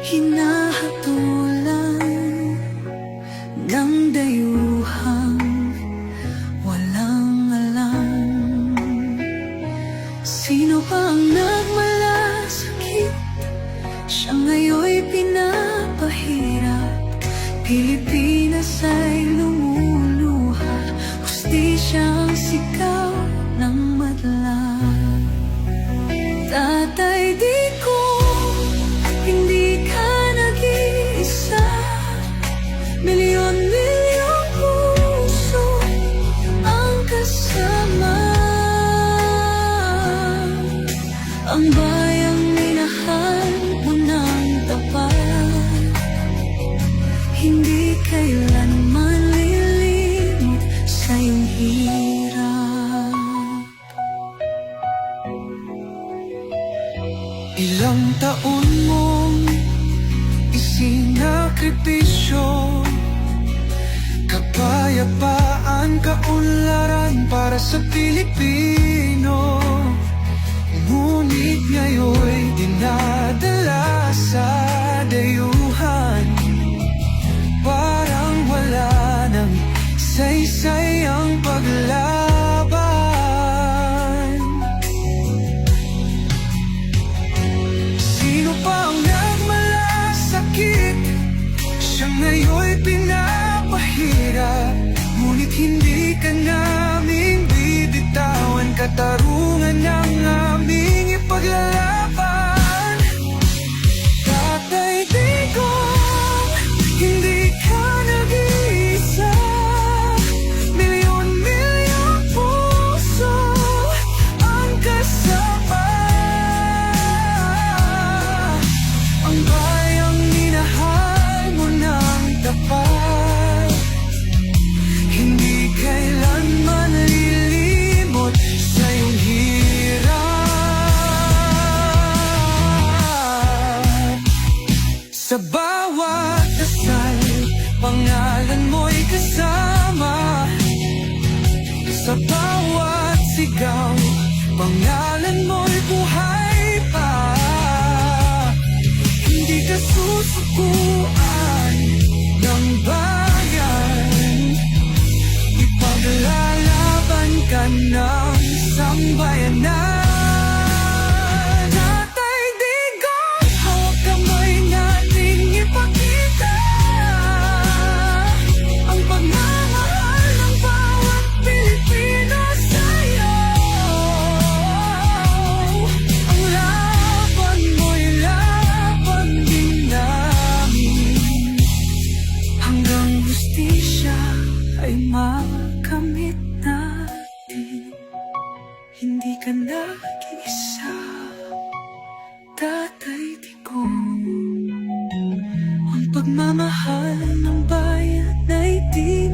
hinahatulan ng dayuhang walang alam. Sino pa ang nagmalasakit? Siya ngayon'y pinapahirap. Pilipinas ay lumuluha, hustisya ang sigaw ng madla. Tatay, di ko hindi ka nag-iisa. Milyon-milyong puso ang kasama. Ang bayang minahal mo ng tapat, hindi kailanman lilimot sa iyong hirap. Ilang taon mong isinakripisyo, kapayapaan, kaunlaran para sa Pilipino. Ngunit ngayon'y dinadala sa dayuhan, parang wala nang saysay ang paglaban. Sino pa ang nagmalasakit? Siya ngayon'y pinapahirap. Ngunit hindi ka naming bibitawan, katarungan ng aming ipaglalaban. Tatay, di ko hindi ka nag-iisa. Milyon-milyong puso ang kasama. Ang bayang minahal mo ng tapat, hindi kailanman lilimot sa iyong hirap. Sa bawat dasal, pangalan mo'y kasama. Sa bawat sigaw, pangalan mo'y buhay pa. Hindi ka susukuan ng bayan, ipaglalaban ka ng sambayanan. Tatay, digong hawak kamay nating ipakita ang pagmamahal ng bawat Pilipino sa'yo. Ang laban mo'y laban din namin, hanggang hustisya ay makamit natin. Hindi ka nag-iisa, Tatay Digong. Ang pagmamahal ng bayan ay di